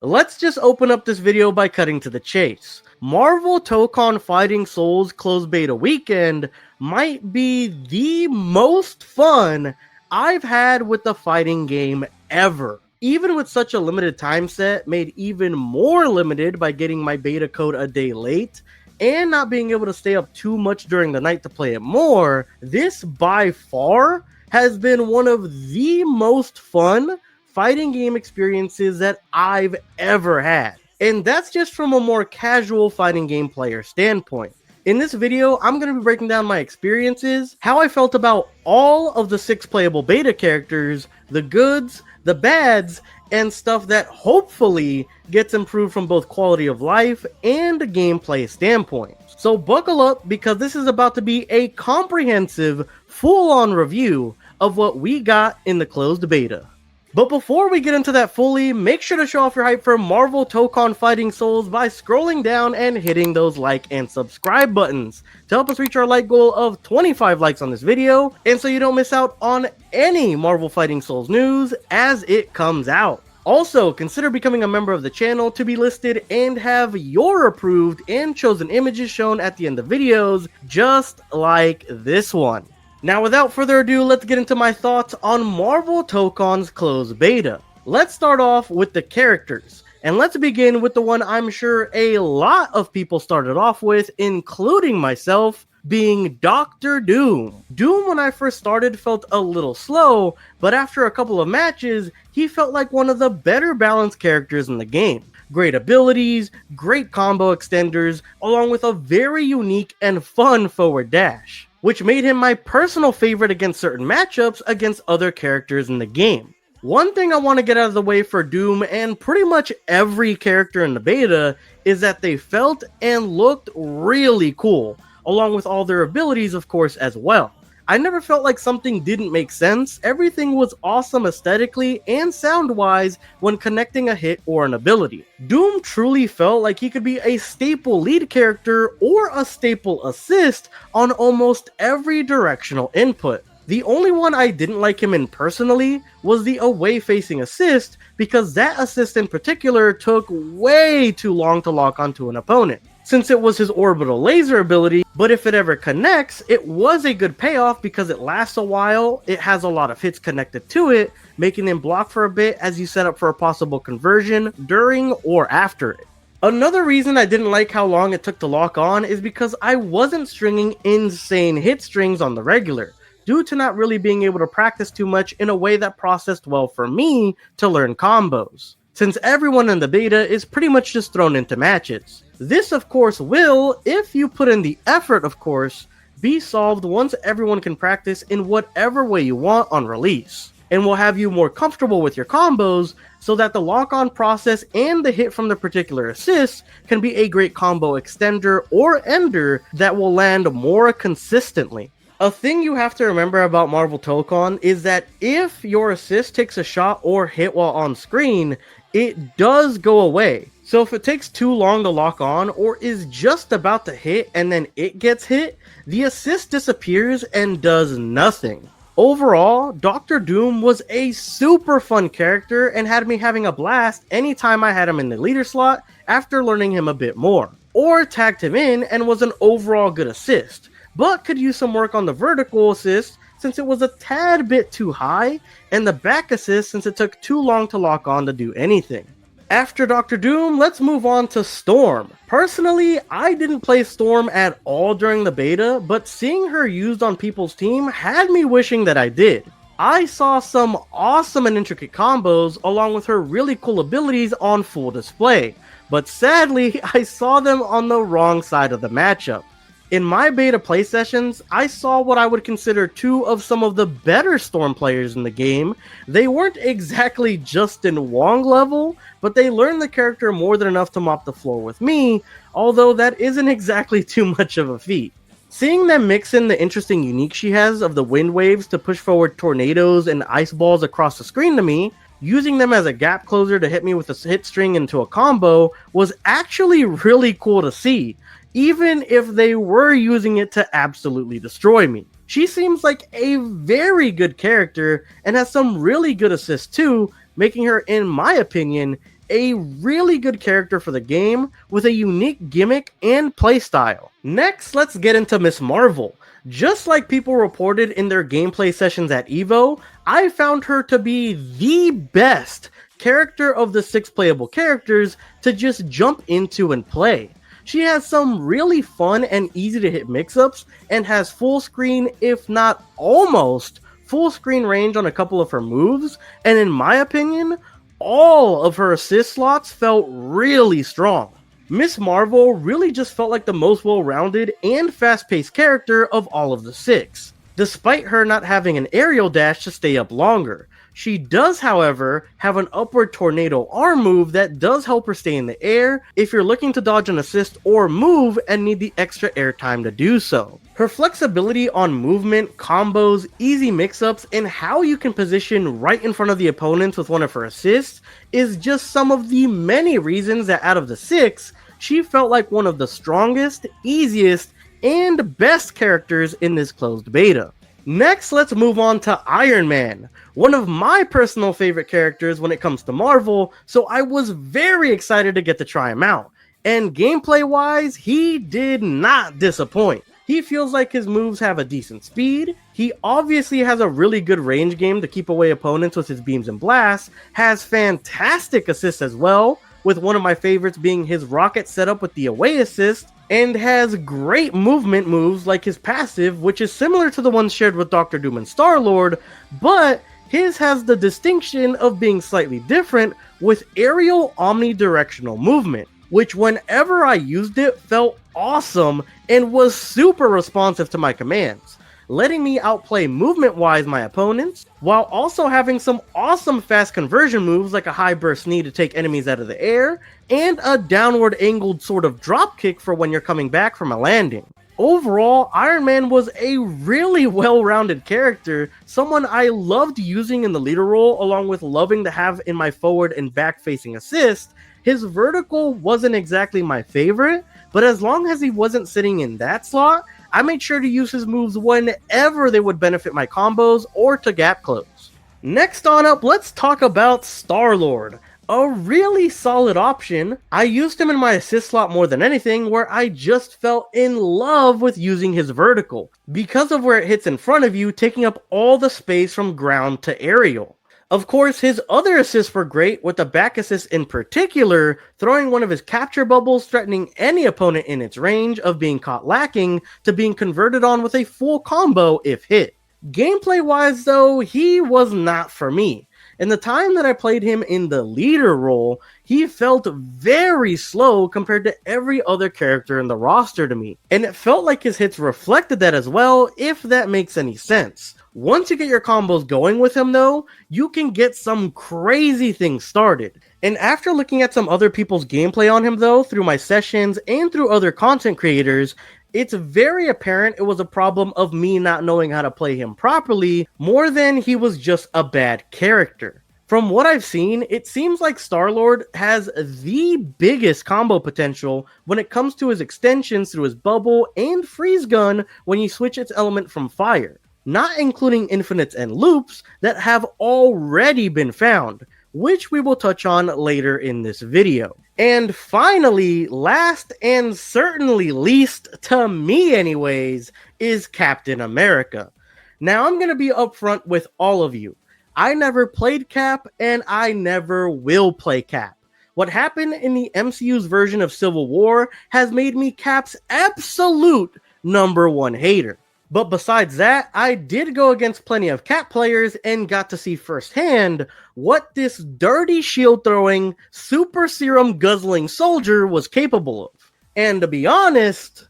Let's just open up this video by cutting to the chase. Marvel Tokon Fighting Souls closed beta weekend might be the most fun I've had with the fighting game ever. Even with such a limited time set, made even more limited by getting my beta code a day late, and not being able to stay up too much during the night to play it more, this by far has been one of the most fun fighting game experiences that I've ever had. And that's just from a more casual fighting game player standpoint. In this video, I'm going to be breaking down my experiences, how I felt about all of the 6 playable beta characters, the goods, the bads, and stuff that hopefully gets improved from both quality of life and a gameplay standpoint. So buckle up, because this is about to be a comprehensive, full-on review of what we got in the closed beta. But before we get into that fully, make sure to show off your hype for Marvel Tokon Fighting Souls by scrolling down and hitting those like and subscribe buttons to help us reach our like goal of 25 likes on this video, and so you don't miss out on any Marvel Fighting Souls news as it comes out. Also, consider becoming a member of the channel to be listed and have your approved and chosen images shown at the end of videos, just like this one. Now, without further ado, let's get into my thoughts on Marvel Tokon's closed beta. Let's start off with the characters, and let's begin with the one I'm sure a lot of people started off with, including myself, being Dr. Doom. Doom, when I first started, felt a little slow, but after a couple of matches, he felt like one of the better balanced characters in the game. Great abilities, great combo extenders, along with a very unique and fun forward dash, which made him my personal favorite against certain matchups against other characters in the game. One thing I want to get out of the way for Doom and pretty much every character in the beta is that they felt and looked really cool, along with all their abilities, of course, as well. I never felt like something didn't make sense. Everything was awesome aesthetically and sound-wise when connecting a hit or an ability. Doom truly felt like he could be a staple lead character or a staple assist on almost every directional input. The only one I didn't like him in personally was the away-facing assist, because that assist in particular took way too long to lock onto an opponent, since it was his orbital laser ability, but if it ever connects, it was a good payoff because it lasts a while, it has a lot of hits connected to it, making him block for a bit as you set up for a possible conversion during or after it. Another reason I didn't like how long it took to lock on is because I wasn't stringing insane hit strings on the regular, due to not really being able to practice too much in a way that processed well for me to learn combos, since everyone in the beta is pretty much just thrown into matches. This, of course, will, if you put in the effort, of course, be solved once everyone can practice in whatever way you want on release, and will have you more comfortable with your combos so that the lock-on process and the hit from the particular assist can be a great combo extender or ender that will land more consistently. A thing you have to remember about Marvel Tokon is that if your assist takes a shot or hit while on screen, it does go away. So if it takes too long to lock on or is just about to hit and then it gets hit, the assist disappears and does nothing. Overall, Dr. Doom was a super fun character and had me having a blast anytime I had him in the leader slot after learning him a bit more, or tagged him in and was an overall good assist, but could use some work on the vertical assist since it was a tad bit too high, and the back assist since it took too long to lock on to do anything. After Dr. Doom, let's move on to Storm. Personally, I didn't play Storm at all during the beta, but seeing her used on people's team had me wishing that I did. I saw some awesome and intricate combos along with her really cool abilities on full display, but sadly, I saw them on the wrong side of the matchup. In my beta play sessions, I saw what I would consider 2 of some of the better Storm players in the game. They weren't exactly Justin Wong level, but they learned the character more than enough to mop the floor with me, although that isn't exactly too much of a feat. Seeing them mix in the interesting unique she has of the wind waves to push forward tornadoes and ice balls across the screen to me, using them as a gap closer to hit me with a hit string into a combo, was actually really cool to see, even if they were using it to absolutely destroy me. She seems like a very good character and has some really good assists too, making her, in my opinion, a really good character for the game with a unique gimmick and playstyle. Next, let's get into Miss Marvel. Just like people reported in their gameplay sessions at EVO, I found her to be the best character of the 6 playable characters to just jump into and play. She has some really fun and easy to hit mix-ups and has full screen, if not almost full screen range on a couple of her moves, and in my opinion, all of her assist slots felt really strong. Miss Marvel really just felt like the most well-rounded and fast-paced character of all of the 6, despite her not having an aerial dash to stay up longer. She does, however, have an upward tornado arm move that does help her stay in the air if you're looking to dodge an assist or move and need the extra air time to do so. Her flexibility on movement, combos, easy mix-ups, and how you can position right in front of the opponents with one of her assists is just some of the many reasons that out of the 6, she felt like one of the strongest, easiest, and best characters in this closed beta. Next, let's move on to Iron Man, one of my personal favorite characters when it comes to Marvel, so I was very excited to get to try him out. And gameplay-wise, he did not disappoint. He feels like his moves have a decent speed, he obviously has a really good range game to keep away opponents with his beams and blasts, has fantastic assists as well, with one of my favorites being his rocket setup with the away assist, and has great movement moves like his passive, which is similar to the ones shared with Doctor Doom and Star-Lord, but his has the distinction of being slightly different with aerial omnidirectional movement, which whenever I used it felt awesome and was super responsive to my commands, letting me outplay movement-wise my opponents, while also having some awesome fast conversion moves like a high burst knee to take enemies out of the air, and a downward angled sort of drop kick for when you're coming back from a landing. Overall, Iron Man was a really well-rounded character, someone I loved using in the leader role along with loving to have in my forward and back-facing assist. His vertical wasn't exactly my favorite, but as long as he wasn't sitting in that slot, I made sure to use his moves whenever they would benefit my combos or to gap close. Next on up, let's talk about Star-Lord. A really solid option. I used him in my assist slot more than anything, where I just fell in love with using his vertical, because of where it hits in front of you, taking up all the space from ground to aerial. Of course, his other assists were great, with the back assist in particular, throwing one of his capture bubbles, threatening any opponent in its range of being caught lacking, to being converted on with a full combo if hit. Gameplay-wise though, he was not for me. In the time that I played him in the leader role, he felt very slow compared to every other character in the roster to me, and it felt like his hits reflected that as well, if that makes any sense. Once you get your combos going with him though, you can get some crazy things started. And after looking at some other people's gameplay on him though, through my sessions and through other content creators, it's very apparent it was a problem of me not knowing how to play him properly, more than he was just a bad character. From what I've seen, it seems like Star-Lord has the biggest combo potential when it comes to his extensions through his bubble and freeze gun when you switch its element from fire, not including infinites and loops that have already been found, which we will touch on later in this video. And finally, last and certainly least, to me anyways, is Captain America. Now I'm going to be upfront with all of you. I never played Cap, and I never will play Cap. What happened in the MCU's version of Civil War has made me Cap's absolute #1 hater. But besides that, I did go against plenty of Cap players and got to see firsthand what this dirty shield-throwing, super serum guzzling soldier was capable of. And to be honest,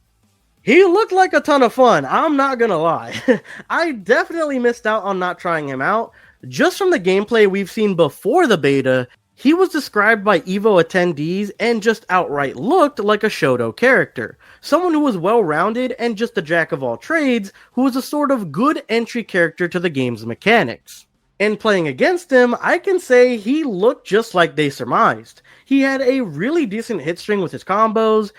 he looked like a ton of fun, I'm not gonna lie. I definitely missed out on not trying him out. Just from the gameplay we've seen before the beta, he was described by EVO attendees and just outright looked like a Shoto character. Someone who was well-rounded and just a jack of all trades, who was a sort of good entry character to the game's mechanics. And playing against him, I can say he looked just like they surmised. He had a really decent hit string with his combos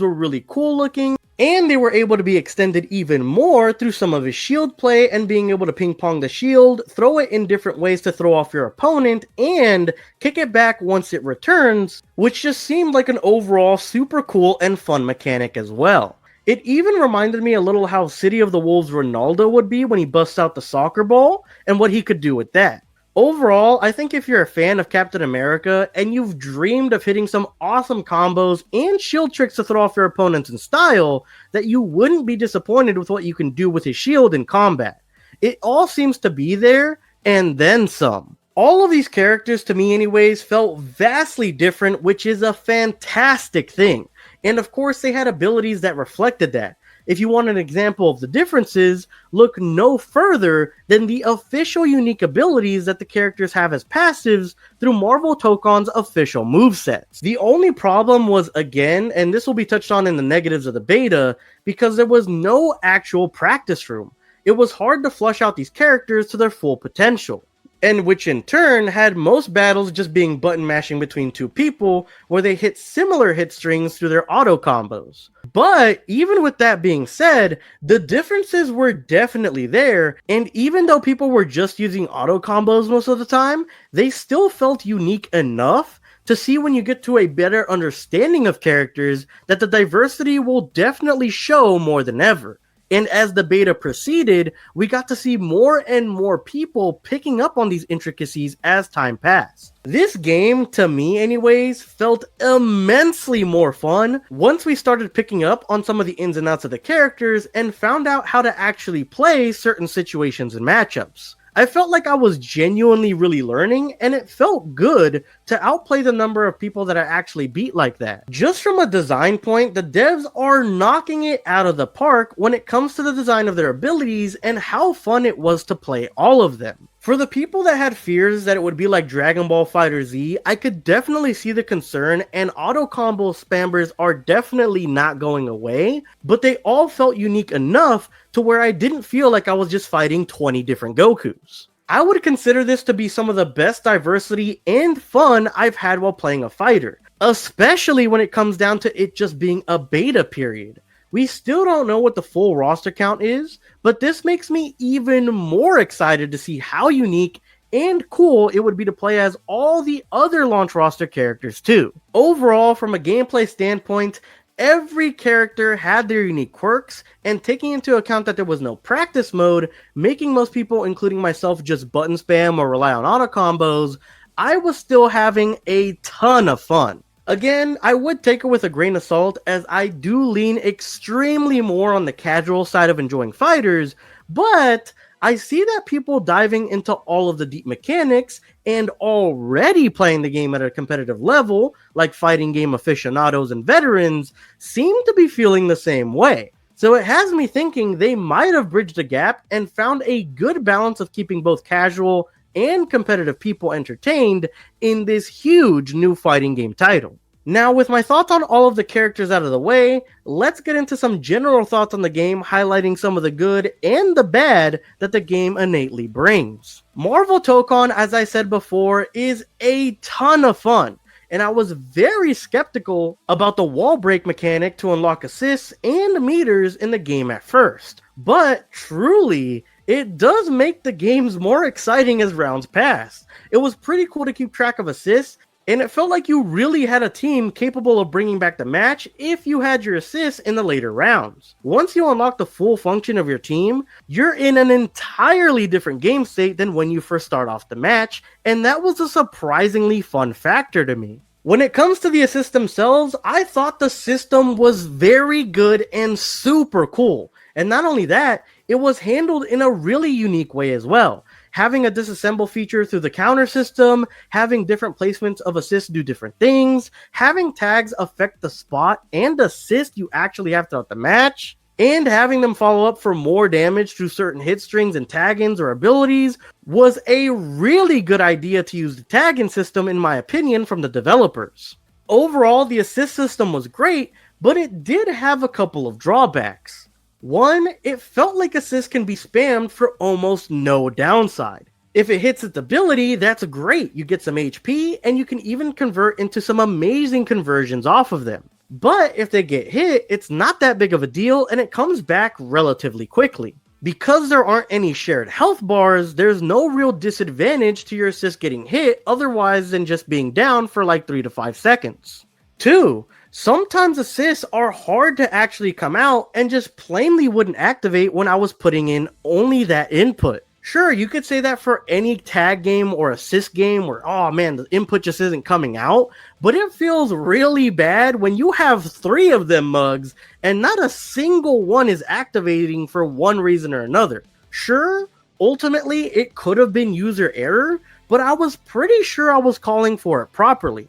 were really cool looking, And they were able to be extended even more through some of his shield play and being able to ping pong the shield, throw it in different ways to throw off your opponent, and kick it back once it returns, which just seemed like an overall super cool and fun mechanic as well. It even reminded me a little how City of the Wolves Ronaldo would be when he busts out the soccer ball and what he could do with that. Overall, I think if you're a fan of Captain America and you've dreamed of hitting some awesome combos and shield tricks to throw off your opponents in style, that you wouldn't be disappointed with what you can do with his shield in combat. It all seems to be there, and then some. All of these characters, to me anyways, felt vastly different, which is a fantastic thing. And of course, they had abilities that reflected that. If you want an example of the differences, look no further than the official unique abilities that the characters have as passives through Marvel Tokon's official movesets. The only problem was, again, and this will be touched on in the negatives of the beta, because there was no actual practice room. It was hard to flush out these characters to their full potential. And which in turn had most battles just being button mashing between two people where they hit similar hit strings through their auto combos. But even with that being said, the differences were definitely there, and even though people were just using auto combos most of the time, they still felt unique enough to see when you get to a better understanding of characters that the diversity will definitely show more than ever. And as the beta proceeded, we got to see more and more people picking up on these intricacies as time passed. This game, to me anyways, felt immensely more fun once we started picking up on some of the ins and outs of the characters and found out how to actually play certain situations and matchups. I felt like I was genuinely really learning, and it felt good to outplay the number of people that I actually beat like that. Just from a design point, the devs are knocking it out of the park when it comes to the design of their abilities and how fun it was to play all of them. For the people that had fears that it would be like Dragon Ball FighterZ, I could definitely see the concern, and auto combo spammers are definitely not going away, but they all felt unique enough to where I didn't feel like I was just fighting 20 different Gokus. I would consider this to be some of the best diversity and fun I've had while playing a fighter, especially when it comes down to it just being a beta period. We still don't know what the full roster count is, but this makes me even more excited to see how unique and cool it would be to play as all the other launch roster characters too. Overall, from a gameplay standpoint, every character had their unique quirks, and taking into account that there was no practice mode, making most people, including myself, just button spam or rely on auto combos, I was still having a ton of fun. Again, I would take it with a grain of salt, as I do lean extremely more on the casual side of enjoying fighters, but I see that people diving into all of the deep mechanics and already playing the game at a competitive level, like fighting game aficionados and veterans, seem to be feeling the same way. So it has me thinking they might have bridged the gap and found a good balance of keeping both casual and competitive people entertained in this huge new fighting game title. Now, with my thoughts on all of the characters out of the way, let's get into some general thoughts on the game, highlighting some of the good and the bad that the game innately brings. Marvel Tokon, as I said before, is a ton of fun, and I was very skeptical about the wall break mechanic to unlock assists and meters in the game at first. But truly, it does make the games more exciting as rounds pass. It was pretty cool to keep track of assists, and it felt like you really had a team capable of bringing back the match if you had your assists in the later rounds. Once you unlock the full function of your team, you're in an entirely different game state than when you first start off the match, and that was a surprisingly fun factor to me. When it comes to the assists themselves, I thought the system was very good and super cool. And not only that, it was handled in a really unique way as well. Having a disassemble feature through the counter system, having different placements of assists do different things, having tags affect the spot and assist you actually have throughout the match, and having them follow up for more damage through certain hit strings and tag-ins or abilities was a really good idea to use the tag-in system, in my opinion, from the developers. Overall, the assist system was great, but it did have a couple of drawbacks. One, it felt like assists can be spammed for almost no downside. If it hits its ability, that's great. You get some HP, and you can even convert into some amazing conversions off of them. But if they get hit, it's not that big of a deal and it comes back relatively quickly. Because there aren't any shared health bars, there's no real disadvantage to your assist getting hit otherwise than just being down for like 3 to 5 seconds. 2. Sometimes assists are hard to actually come out and just plainly wouldn't activate when I was putting in only that input. Sure, you could say that for any tag game or assist game where, oh man, the input just isn't coming out, but it feels really bad when you have 3 of them mugs and not a single one is activating for one reason or another. Sure, ultimately it could have been user error, but I was pretty sure I was calling for it properly.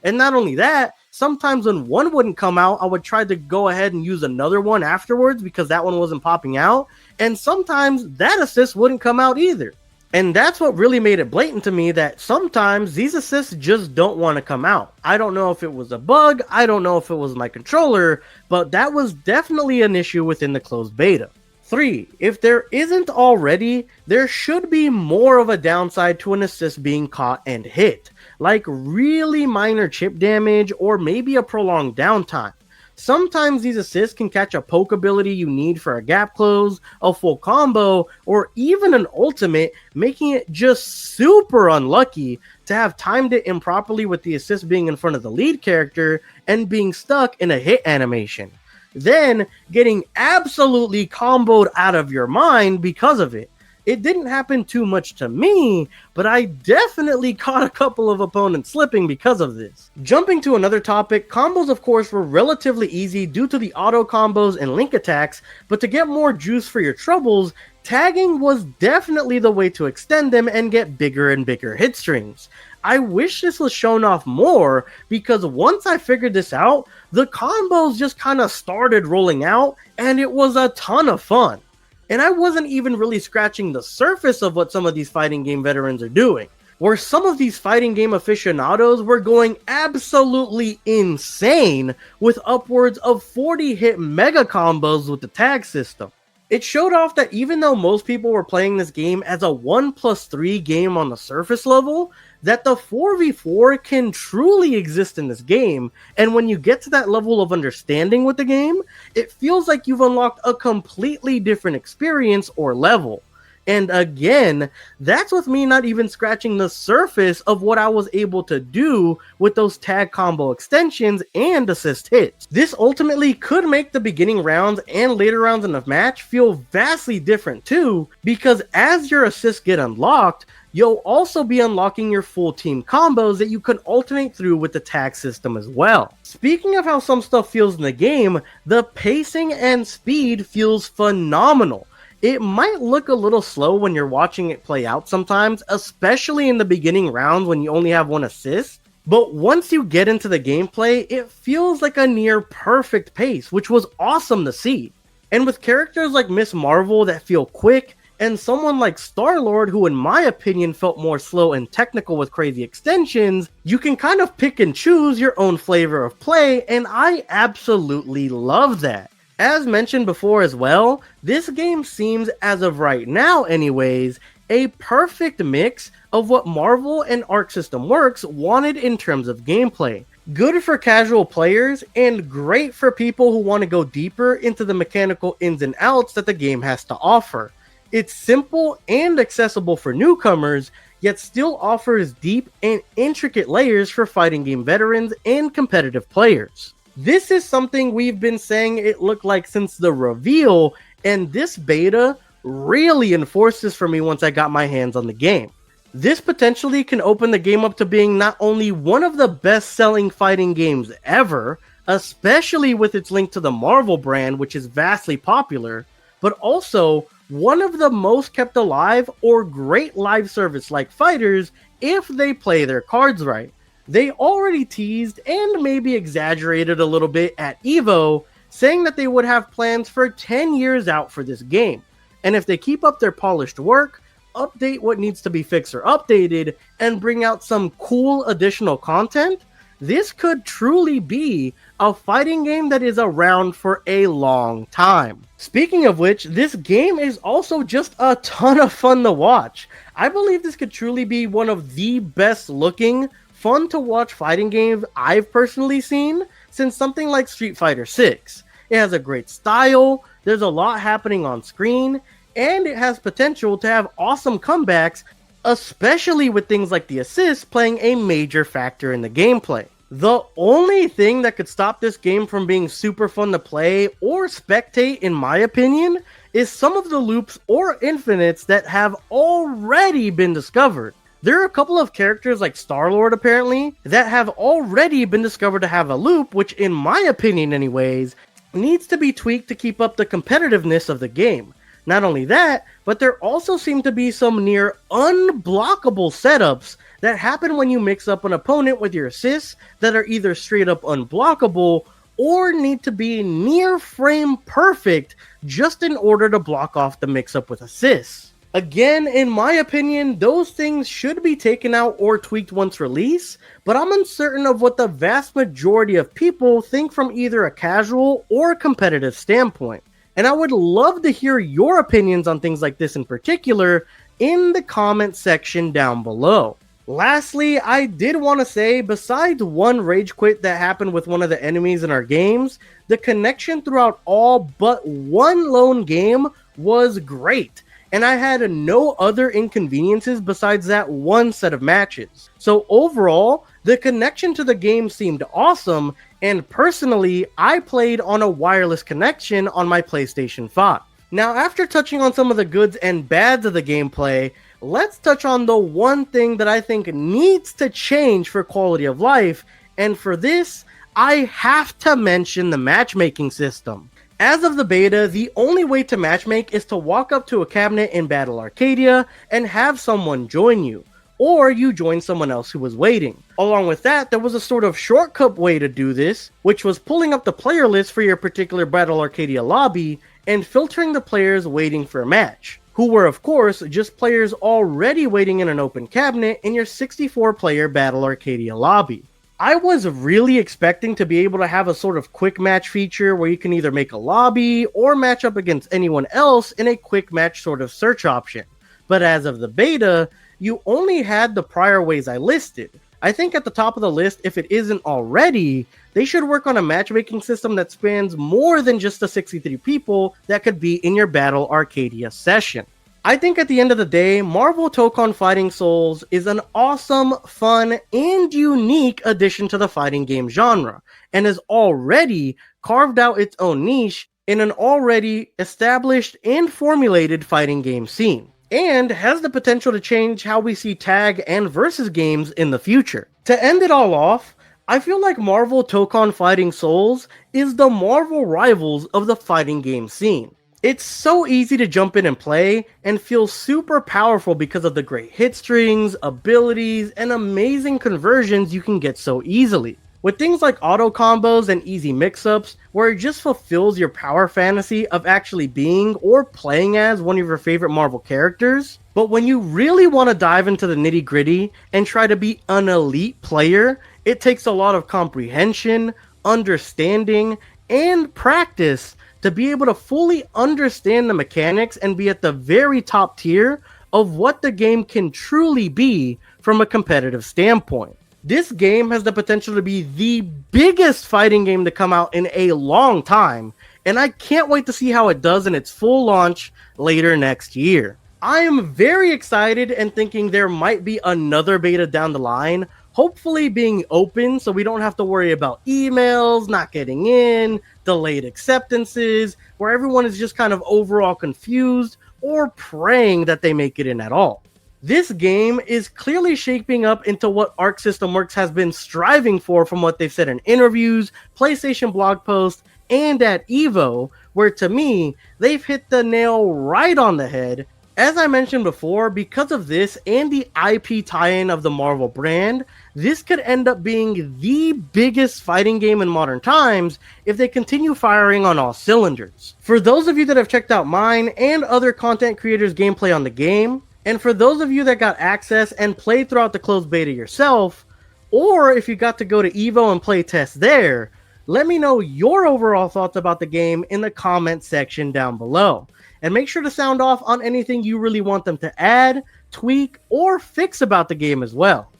And not only that, sometimes when one wouldn't come out, I would try to go ahead and use another one afterwards because that one wasn't popping out. And sometimes that assist wouldn't come out either. And that's what really made it blatant to me that sometimes these assists just don't want to come out. I don't know if it was a bug, I don't know if it was my controller, but that was definitely an issue within the closed beta. 3. If there isn't already, there should be more of a downside to an assist being caught and hit, like really minor chip damage or maybe a prolonged downtime. Sometimes these assists can catch a poke ability you need for a gap close, a full combo, or even an ultimate, making it just super unlucky to have timed it improperly with the assist being in front of the lead character and being stuck in a hit animation. Then getting absolutely comboed out of your mind because of it. It didn't happen too much to me, but I definitely caught a couple of opponents slipping because of this. Jumping to another topic, combos of course were relatively easy due to the auto combos and link attacks, but to get more juice for your troubles, tagging was definitely the way to extend them and get bigger and bigger hit strings. I wish this was shown off more because once I figured this out, the combos just kind of started rolling out and it was a ton of fun. And I wasn't even really scratching the surface of what some of these fighting game veterans are doing, where some of these fighting game aficionados were going absolutely insane with upwards of 40 hit mega combos with the tag system. It showed off that even though most people were playing this game as a 1+3 game on the surface level, that the 4v4 can truly exist in this game, and when you get to that level of understanding with the game, it feels like you've unlocked a completely different experience or level. And again, that's with me not even scratching the surface of what I was able to do with those tag combo extensions and assist hits. This ultimately could make the beginning rounds and later rounds in the match feel vastly different too, because as your assists get unlocked, you'll also be unlocking your full team combos that you can alternate through with the tag system as well. Speaking of how some stuff feels in the game, the pacing and speed feels phenomenal. It might look a little slow when you're watching it play out sometimes, especially in the beginning rounds when you only have one assist, but once you get into the gameplay, it feels like a near perfect pace, which was awesome to see. And with characters like Miss Marvel that feel quick, and someone like Star-Lord who in my opinion felt more slow and technical with crazy extensions, you can kind of pick and choose your own flavor of play, and I absolutely love that. As mentioned before as well, this game seems, as of right now anyways, a perfect mix of what Marvel and Arc System Works wanted in terms of gameplay. Good for casual players, and great for people who want to go deeper into the mechanical ins and outs that the game has to offer. It's simple and accessible for newcomers, yet still offers deep and intricate layers for fighting game veterans and competitive players. This is something we've been saying it looked like since the reveal, and this beta really enforced this for me once I got my hands on the game. This potentially can open the game up to being not only one of the best-selling fighting games ever, especially with its link to the Marvel brand, which is vastly popular, but also one of the most kept alive or great live service like fighters if they play their cards right. They already teased and maybe exaggerated a little bit at EVO, saying that they would have plans for 10 years out for this game. And if they keep up their polished work, update what needs to be fixed or updated, and bring out some cool additional content, this could truly be a fighting game that is around for a long time. Speaking of which, this game is also just a ton of fun to watch. I believe this could truly be one of the best looking, fun to watch fighting game I've personally seen since something like Street Fighter 6. It has a great style, there's a lot happening on screen, and it has potential to have awesome comebacks, especially with things like the assists playing a major factor in the gameplay. The only thing that could stop this game from being super fun to play or spectate, in my opinion, is some of the loops or infinites that have already been discovered. There are a couple of characters like Star-Lord apparently that have already been discovered to have a loop, which in my opinion anyways, needs to be tweaked to keep up the competitiveness of the game. Not only that, but there also seem to be some near unblockable setups that happen when you mix up an opponent with your assists that are either straight up unblockable or need to be near frame perfect just in order to block off the mix up with assists. Again, in my opinion, those things should be taken out or tweaked once released, but I'm uncertain of what the vast majority of people think from either a casual or competitive standpoint. And I would love to hear your opinions on things like this in particular in the comment section down below. Lastly, I did want to say, besides one rage quit that happened with one of the enemies in our games, the connection throughout all but one lone game was great. And I had no other inconveniences besides that one set of matches. So overall, the connection to the game seemed awesome, and personally, I played on a wireless connection on my PlayStation 5. Now, after touching on some of the goods and bads of the gameplay, let's touch on the one thing that I think needs to change for quality of life, and for this, I have to mention the matchmaking system. As of the beta, the only way to matchmake is to walk up to a cabinet in Battle Arcadia and have someone join you, or you join someone else who was waiting. Along with that, there was a sort of shortcut way to do this, which was pulling up the player list for your particular Battle Arcadia lobby and filtering the players waiting for a match, who were of course just players already waiting in an open cabinet in your 64-player Battle Arcadia lobby. I was really expecting to be able to have a sort of quick match feature where you can either make a lobby or match up against anyone else in a quick match sort of search option. But as of the beta, you only had the prior ways I listed. I think at the top of the list, if it isn't already, they should work on a matchmaking system that spans more than just the 63 people that could be in your Battle Arcadia session. I think at the end of the day, Marvel Tokon Fighting Souls is an awesome, fun, and unique addition to the fighting game genre, and has already carved out its own niche in an already established and formulated fighting game scene, and has the potential to change how we see tag and versus games in the future. To end it all off, I feel like Marvel Tokon Fighting Souls is the Marvel rivals of the fighting game scene. It's so easy to jump in and play, and feels super powerful because of the great hit strings, abilities, and amazing conversions you can get so easily. With things like auto combos and easy mix-ups, where it just fulfills your power fantasy of actually being or playing as one of your favorite Marvel characters. But when you really want to dive into the nitty-gritty and try to be an elite player, it takes a lot of comprehension, understanding, and practice to be able to fully understand the mechanics and be at the very top tier of what the game can truly be from a competitive standpoint. This game has the potential to be the biggest fighting game to come out in a long time, and I can't wait to see how it does in its full launch later next year. I am very excited and thinking there might be another beta down the line, hopefully being open so we don't have to worry about emails not getting in, delayed acceptances, where everyone is just kind of overall confused or praying that they make it in at all. This game is clearly shaping up into what Arc System Works has been striving for from what they've said in interviews, PlayStation blog posts, and at EVO, where to me, they've hit the nail right on the head. As I mentioned before, because of this and the IP tie-in of the Marvel brand, this could end up being the biggest fighting game in modern times if they continue firing on all cylinders. For those of you that have checked out mine and other content creators' gameplay on the game, and for those of you that got access and played throughout the closed beta yourself, or if you got to go to EVO and play test there, let me know your overall thoughts about the game in the comment section down below. And make sure to sound off on anything you really want them to add, tweak, or fix about the game as well.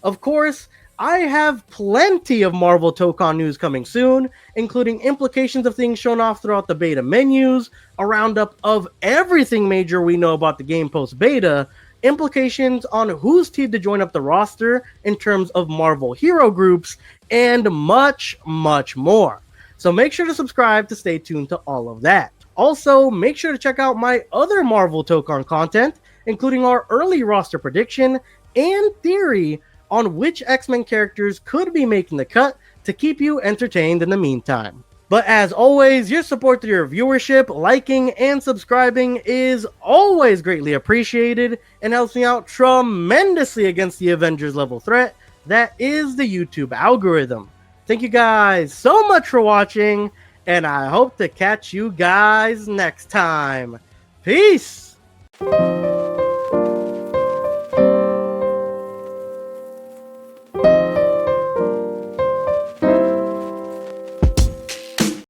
Of course, I have plenty of Marvel Tokon news coming soon, including implications of things shown off throughout the beta menus, a roundup of everything major we know about the game post beta, implications on who's team to join up the roster in terms of Marvel hero groups, and much, much more. So make sure to subscribe to stay tuned to all of that. Also, make sure to check out my other Marvel Tokon content, including our early roster prediction and theory on which X-Men characters could be making the cut to keep you entertained in the meantime. But as always, your support through your viewership, liking, and subscribing is always greatly appreciated and helps me out tremendously against the Avengers level threat that is the YouTube algorithm. Thank you guys so much for watching, and I hope to catch you guys next time. Peace!